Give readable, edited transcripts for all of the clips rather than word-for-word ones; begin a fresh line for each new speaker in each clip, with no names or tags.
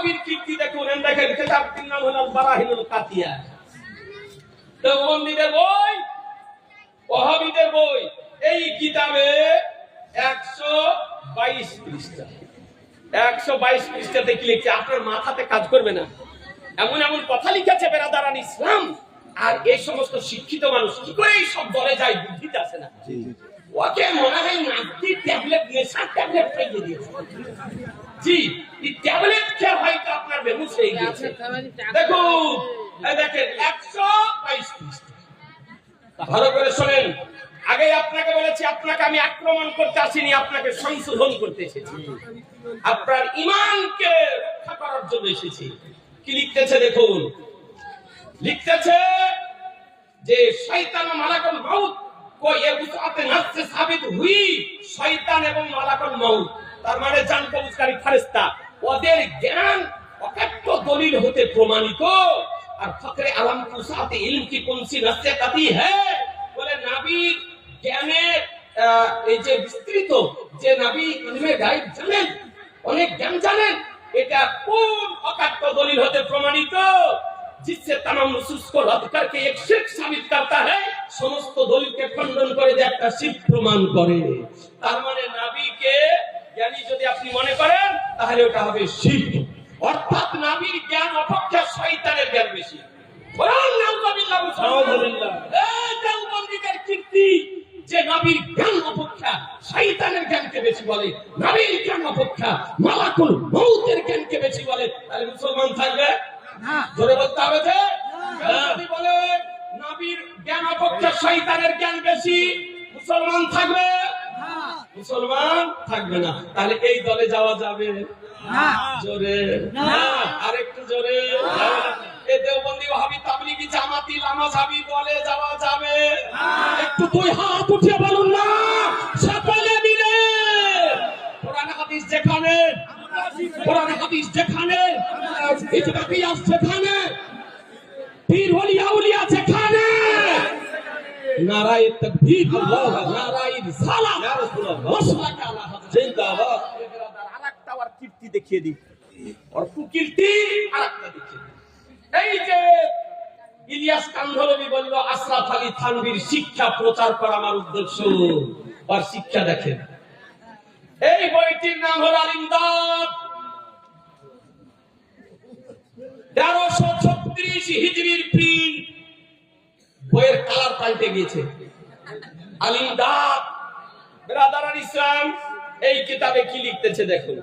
ওয়াহাবীর কীর্তি দেখুন। দেখেন কিতাবটির নাম হলো বারাহিনুল কাতিয়া, দেওবন্দীদের বই, ওয়াহাবীদের বই। এই কিতাবে 122 পৃষ্ঠা, 122 পৃষ্ঠাতে কি লিখছে আপনার মাথাতে কাজ করবে না, এমন এমন কথা লিখেছে বেরাদারান ইসলাম। আর এই সমস্ত শিক্ষিত মানুষ কি করে এই সব দলে যায় বুদ্ধিতে আসে না। ওকে মনে হয় নাকি ট্যাবলেট নেশা ট্যাবলেট খাইয়ে দিয়েছে। জি, এই ট্যাবলেট খেয়ে হয়তো আপনার বেহুশ হয়ে গেছে। দেখুন, এই দেখেন 122 পৃষ্ঠা। ভালো করে শুনেন, আগে আপনাকে বলেছি আপনাকে আমি আক্রমণ করতে আসিনি, আপনাকে সংশোধন করতে এসেছি, আপনার ঈমানকে রক্ষা করার জন্য এসেছি। কি লিখতেছে দেখুন, লিখতেছে যে শয়তান মালাকুল মাউত কো ये वुसात नफ्स से साबित हुई, শয়তান এবং মালাকুল মাউত তার মানে জান কবজকারী ফেরেশতা, ওদের জ্ঞান অকাট্য দলিল হতে প্রমাণিত। আর ফখরে আলম কুসাতে ইলম কি কোনসি নসিহতি হ্যায়, বলে নবীর জ্ঞানের এই যে বিস্তৃত, যে নবী ইলমে গায়ব জানেন, অনেক জ্ঞান জানেন, এটা কোন অকাট্য দলিল হতে প্রমাণিত, जिससे तमाम नुसूस को रद्द करके एक शिर्क साबित करता है, समस्त দলিলকে খণ্ডন করে যে একটা শিরক প্রমাণ করে। তার মানে নবীকে জ্ঞানী যদি আপনি মনে করেন তাহলে ওটা হবে শিরক, অর্থাৎ নবীর জ্ঞান অপেক্ষা শয়তানের জ্ঞান বেশি। বলেন নাউযুবিল্লাহ, নাউযুবিল্লাহ। এই দেওবন্দীদের কীর্তি যে নবীর জ্ঞান অপেক্ষা শয়তানের জ্ঞানকে বেশি বলে, নবীর জ্ঞান অপেক্ষা মালাকুল মউতের জ্ঞানকে বেশি বলে, তাহলে মুসলমান থাকবে না? জোরে বলতে হবে যে যদি বলে নবীর জ্ঞান অপেক্ষা শয়তানের জ্ঞান বেশি, মুসলমান থাকবে না? মুসলমান থাকবে না। তাহলে এই দলে যাওয়া যাবে না? জোরে না, আরেকটু জোরে না। এই দেওবন্দি ওয়াহাবি তাবলিগি জামাতি লামাযাবি দলে যাওয়া যাবে না? একটু দুই হাত উঠিয়ে বলুন না সকলে মিলে। কোরআন হাদিস যেখানে, কোরআন হাদিস যেখানে, ইজতিহাদ যেখানে, পীর ওলি আউলিয়া যেখানে, নারায়ে তাকবীর, আল্লাহু নারায়ে রিসালাত, ইয়া রাসূলুল্লাহ, মাশাআল্লাহ আলা হাযরত জিন্দাবাদ। আরেকটা আর কীর্তি দেখিয়ে দিই, আর কীর্তি আরেকটা দেখিয়ে দিই। এই যে ইলিয়াস কান্ধলবি বলল আশরাফ আলী থানভীর শিক্ষা প্রচার করা আমার উদ্দেশ্য, আর শিক্ষা দেখেন। এই বইটির নাম হলো আল-ইমদাদ, 1336 হিজরির প্রিন্ট, বইয়ের কালার পাল্টে গিয়েছে। আল-ইমদাদ বেরাদারান ইসলাম এই কিতাবে কি লিখতেছে দেখুন,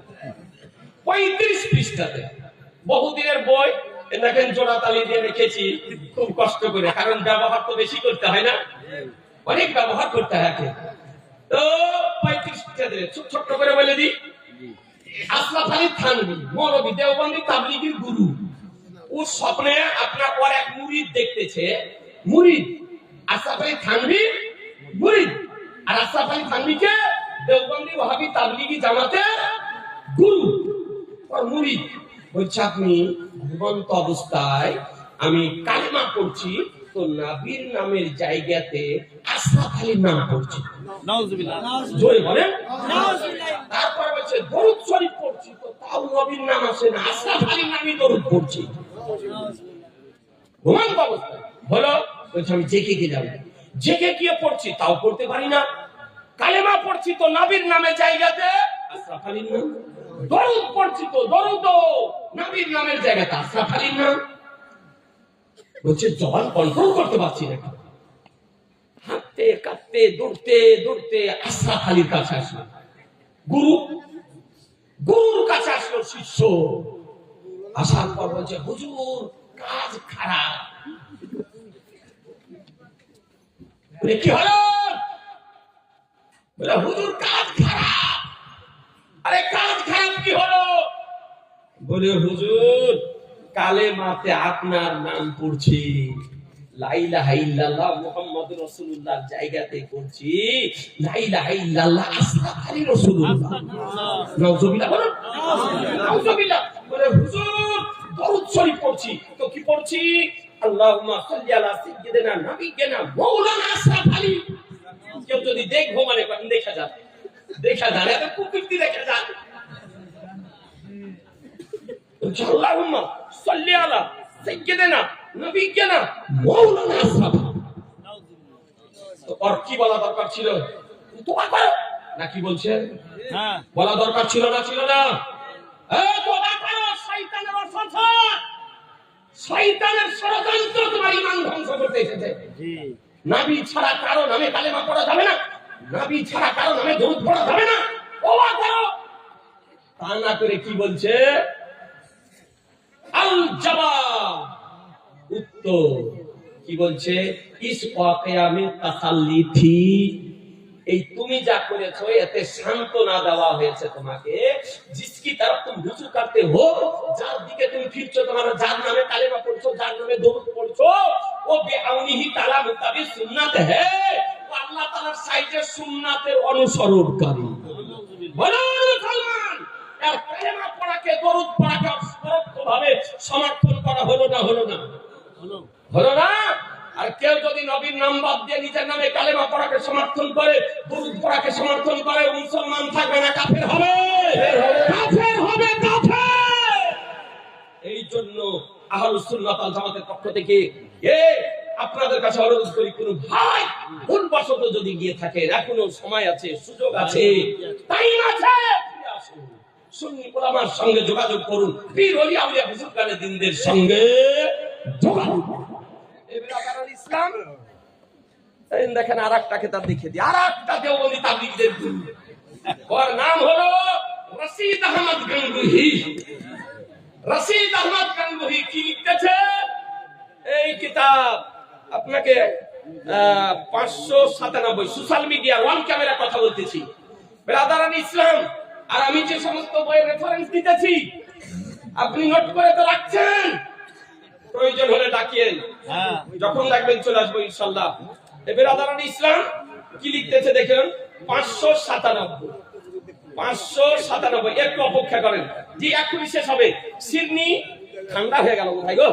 35 পৃষ্ঠাতে, বহুদিনের বই। দেখেন জোড়া তালি দিয়ে লিখেছি খুব কষ্ট করে, কারণ ব্যবহার তো বেশি করতে হয় না, অনেক ব্যবহার করতে হয়। তো 35 পৃষ্ঠাতে ছোট করে বলে দিই, আশরাফ আলী থানভী মৌলভী দেওবন্দি তাবলিগীর গুরু, ওর স্বপ্নে আপনার পর এক মুরিদ দেখতেছে, মুরিদ আশরাফ আলী থানভী মুরিদ, আর আশরাফ আলী থানভীকে দেওবন্দি ওয়াহাবী তাবলিগী জামাতের গুরু আর মুরিদ। বলছে আপনি ঘুমন্ত অবস্থায় আমি কালেমা পড়ছি, তো নবীর নামের জায়গাতে আশরাফ আলীর নাম পড়ছি। নাউযুবিল্লাহ, জোরে বলেন নাউযুবিল্লাহ। তারপর বলছে দরুদ শরীফ পড়ছি, তো তাও নবীর নাম আসে না, আশরাফ আলীর নামই দরুদ পড়ছি। ঘুমন্ত অবস্থায় হলো, বলছে আমি জেগে গেলাম, জেগে গিয়ে পড়ছি তাও পড়তে পারি না, কালেমা পড়ছি তো নবীর নামের জায়গাতে আশরাফ আলীর নাম, দরুদ পড়ছি তো দরুদ নবীর নামের জায়গাতে আশরাফ আলীর নাম। বলছে জবান কন্ট্রোল করতে পারছি না, হাঁটতে কাঁপতে দৌড়তে দৌড়তে আশরাফ আলীর কাছে আসলো, গুরুর কাছে আসলো শিষ্য। আসার পর বলছে হুজুর কাজ খারাপ। বলে কি হলো? বলে হুজুর কাজ খারাপ। আরে কাজ খারাপ কি হলো? বলে হুজুর কালেমাতে আপনার নাম পড়ছি, লা ইলাহা ইল্লাল্লাহ মুহাম্মাদুর রাসূলুল্লাহ জায়গাতে পড়ছি লা ইলাহা ইল্লাল্লাহ আশরাফ আলী রাসূলুল্লাহ। নাউযুবিল্লাহ, বলুন নাউযুবিল্লাহ। বলে হুজুর দরুদ শরীফ পড়ছি, তো কি পড়ছি? আল্লাহুম্মা সাল্লি আলা সাইয়্যিদিনা নাবিয়িনা মাওলানা আশরাফ আলী। কেউ যদি দেখবো মানে দেখা যাবে, দেখা যাবে, এত কুকীর্তি দেখা যায়। বলছে আল্লাহুম্মা সাল্লি আলা সাইয়্যিদিনা নবিয়্যিনা মাওলানা আশরাফ। তো আর কি বলা দরকার ছিল? তোবা করো না, কি বলছে? হ্যাঁ, বলা দরকার ছিল না? ছিল না? এই তোবা করো, শয়তানের অসৎ, শয়তানের ষড়যন্ত্র তোমার ঈমান ধ্বংস করতে এসেছে। জি, নবী ছাড়া কারো নামে কালেমা পড়া যাবে না, নবী ছাড়া কারো নামে দরুদ পড়া যাবে না। তোবা করো। তা না করে কি বলছে? আল জবাব, উত্তর কি বলছে? ইস ওয়াকিয়া মিন তাসাল্লি থি, এই তুমি যা করেছো এতে সান্ত্বনা দেওয়া হয়েছে তোমাকে। জিসকি তরফ তুমি রুজু করতে হো, যার দিকে তুমি ফিরছো, তোমার যার নামে কালেমা পড়ছো, যার নামে দরুদ পড়ছো, ও বিআউনিহি তাআলা মুতাবি সুন্নাত হে, ও আল্লাহ তাআলার সাইডে সুন্নাতের অনুসরণকারী। বলো মুসলমান, আর কালেমা পড়াকে দরুদ পড়াকে পরোক্ষভাবে সমর্থন করা হলো না? হলো না? হলো না? আর কেউ যদি নবীর নাম বাদ দিয়ে নিজের নামে কালেমা পড়াকে সমর্থন করে, দরুদ পড়াকে সমর্থন করে, মুসলমান থাকবে না কাফের হবে? কাফের হবে, কাফের। এই জন্য আহলুস সুন্নাত ওয়াল জামাতের পক্ষ থেকে আপনাদের কাছে অনুরোধ করি, কোন ভাই ভুলবশত যদি গিয়ে থাকে, এখনো সময় আছে, সুযোগ আছে, টাইম আছে, ফিরে আসুন, সুন্নি উলামার সঙ্গে যোগাযোগ করুন, পীর ওলি আউলিয়া বুজুর্গানে দিনদের সঙ্গে যোগাযোগ করুন। ইসলাম দেখেন, আর একটা খেতাব দেখিয়ে দিই, আর একটা দেওবন্দি তাবলীগদের গুরু, ওর নাম হলো রশিদ আহমদ গঙ্গুহি। রশিদ আহমদ গঙ্গুহি কি লিখতেছে? এই কিতাব আপনাকে 597 সোশ্যাল মিডিয়া ওয়ান ক্যামেরা কথা বলতেছি ব্রাদারান ইসলাম, আর আমি যে সমস্ত বইয়ের রেফারেন্স দিতেছি আপনি নোট করে তো রাখছেন, প্রয়োজন হলে ডাকিয়েন, যখন ডাকবেন চলে আসবো ইনশাআল্লাহ। ব্রাদারান ইসলাম কি লিখতেছে দেখেন, 597 একটু অপেক্ষা করেন, জি এক্ষুনি শেষ হবে। সিডনি ঠান্ডা হয়ে গেল ভাই গো,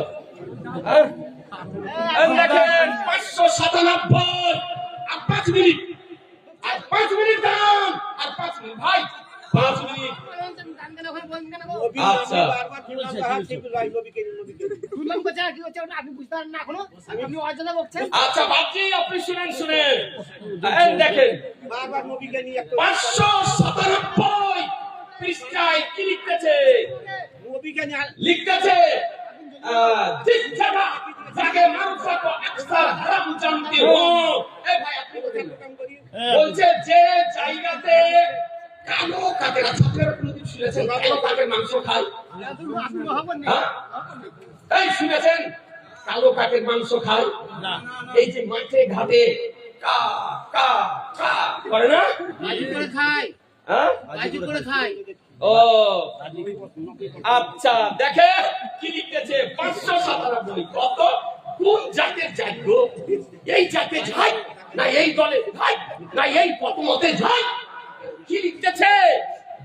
দেখেন 597 আর 5 মিনিট, আর 5 মিনিট দাম, আর 5 মিনিট ভাই, 5 মিনিট। আচ্ছা আচ্ছা বাকি আপনি শুনেন, শুনেন দেখেন 597 পৃষ্ঠায় কি লিখতেছে? লিখতেছে जिस जगह जाके मारूफा को अक्सर हराम जानते हो, ए भाई আপনি বলছে যে জায়গাতে কালো কাকের, আপনারা কোনদিন শুনেছেন কালো কাকের মাংস খায়? এই শুনেছেন কালো কাকের মাংস খায়? না। এই যে মাঠে ঘাটে কা কা কা করে না, বাজি করে খায়। হ্যাঁ, বাজি করে খায়। ও আচ্ছা, দেখে কি লিখতেছে 597 কত? কোন জাতের যাই গো? এই জাতে যাই না এই দলে যাই না এই পথমতে যাই? কি লিখতেছে?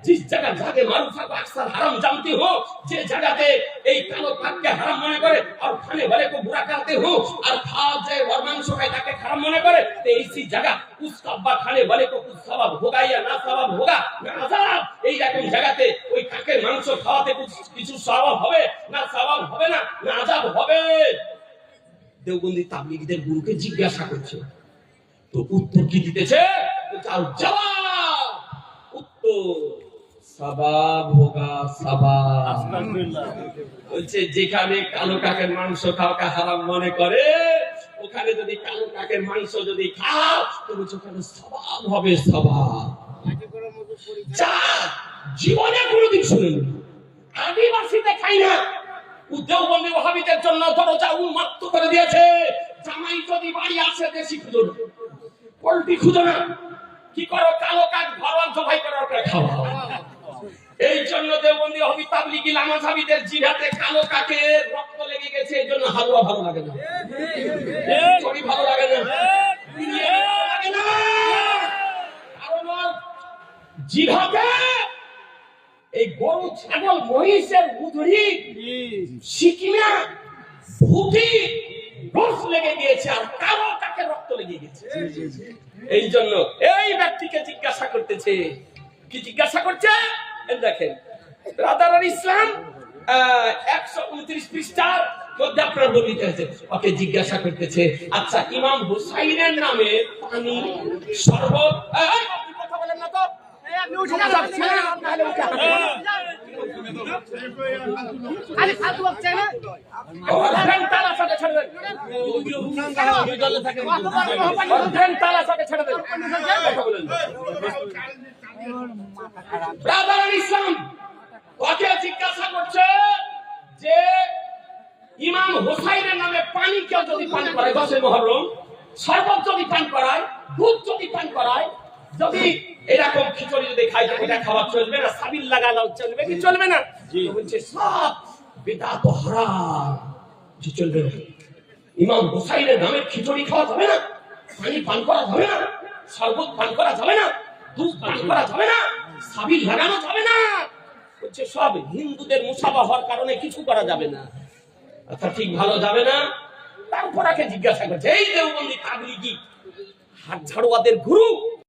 जिस जगह जाके मारूफा को अक्सर हराम जानते हो, যে জায়গাতে এই কালো কাককে হারাম মনে করে আর খানে वाले को बुरा कहते हो, আর খাওয়া যায় और मांस खाए ताके हराम मने करे, तो इसी जगह उस कब्बा खाने वाले को कुछ सवाब होगा या ना सवाब होगा ना अजाब? এই রকম জায়গাতে ওই কাকের মাংস খাওয়াতে কিছু সওয়াব হবে না সওয়াব হবে না না আযাব হবে? দেওবন্দি তাবলীগীদের গুরুকে জিজ্ঞাসা করছে, তো উত্তর কি দিতেছে? জবাব, উত্তর সবাব হোগা, সবাব। বলছে যেখানে কালো কাকের মাংস খাওয়াকে হারাম মনে করে, ওখানে যদি কালো কাকের মাংস যদি খাও তো ওখানে সবাব হবে, সবাব। যা জীবনে কোনোদিন শুনেনি, আদিবাসীতে খাই না, দেওবন্দি ওয়াহাবিদের জন্য দরজা উন্মুক্ত করে দিয়েছে। জামাই যদি বাড়ি আসে দেশি খুঁজো না, পোল্ট্রি খুঁজো না, কি করো কালো কাক ভরওয়াল জবাই করে খাওয়া। এই জন্য দেওবন্দি ওয়াহাবি তাবলীগী লামাযাবিদের জিহাদে কালো কাকের রক্ত লেগে গেছে, এই জন্য হালুয়া ভালো লাগে না, চড়ি ভালো লাগে না, ভালো লাগে না, কারণ জিহাদে এই গরু ছাগল মহিষের উদরি শিকিনা ভুটি রস লেগে গিয়েছে আর কালো কাকের রক্ত লেগে গেছে। এই জন্য এই ব্যক্তিকে জিজ্ঞাসা করতেছে, কি জিজ্ঞাসা করছে? দেখেন ব্রাদারান ইসলাম 129 পৃষ্ঠার মধ্যে আপনার বর্ণিত হয়েছে। ওকে জিজ্ঞাসা করতেছে, আচ্ছা ইমাম হুসাইনের নামে পানি শরবত, আপনি কথা বলেন না তো, আপনি উঠে যান, তাহলে উঠে আরে ফালতু বকছে না, ওর তালা সাথে ছেড়ে দেন, দুই দলে থাকে, ওর তালা সাথে ছেড়ে দেন, কথা বলেন। ব্রাদার ইসলাম ওকে জিজ্ঞাসা করছে যে ইমাম হুসাইনের নামে পানি কেউ যদি পান করায় 10 মুহররম, শরবত যদি পান করায়, দুধ যদি পান করায়, যদি এরকম খিচুড়ি যদি খায়, এটা খাওয়া চলবে না, সাবিল লাগালেও চলবে কি চলবে না? বলছে সব বিদআত হারাম, যে চলবে না। ইমাম হুসাইনের নামে খিচুড়ি খাওয়া যাবে না, পানি পান করা যাবে না, শরবত পান করা যাবে না, দুধ পান করা যাবে না, সাবিল লাগানো যাবে না, বলছে সব হিন্দুদের মুসাফা হওয়ার কারণে কিছু করা যাবে না। আচ্ছা ঠিক ভালো যাবে না। তারপর আগে জিজ্ঞাসা করছে, এই দেওবন্দি তাবলিগি হাত ঝাড়ুয়াদের গুরু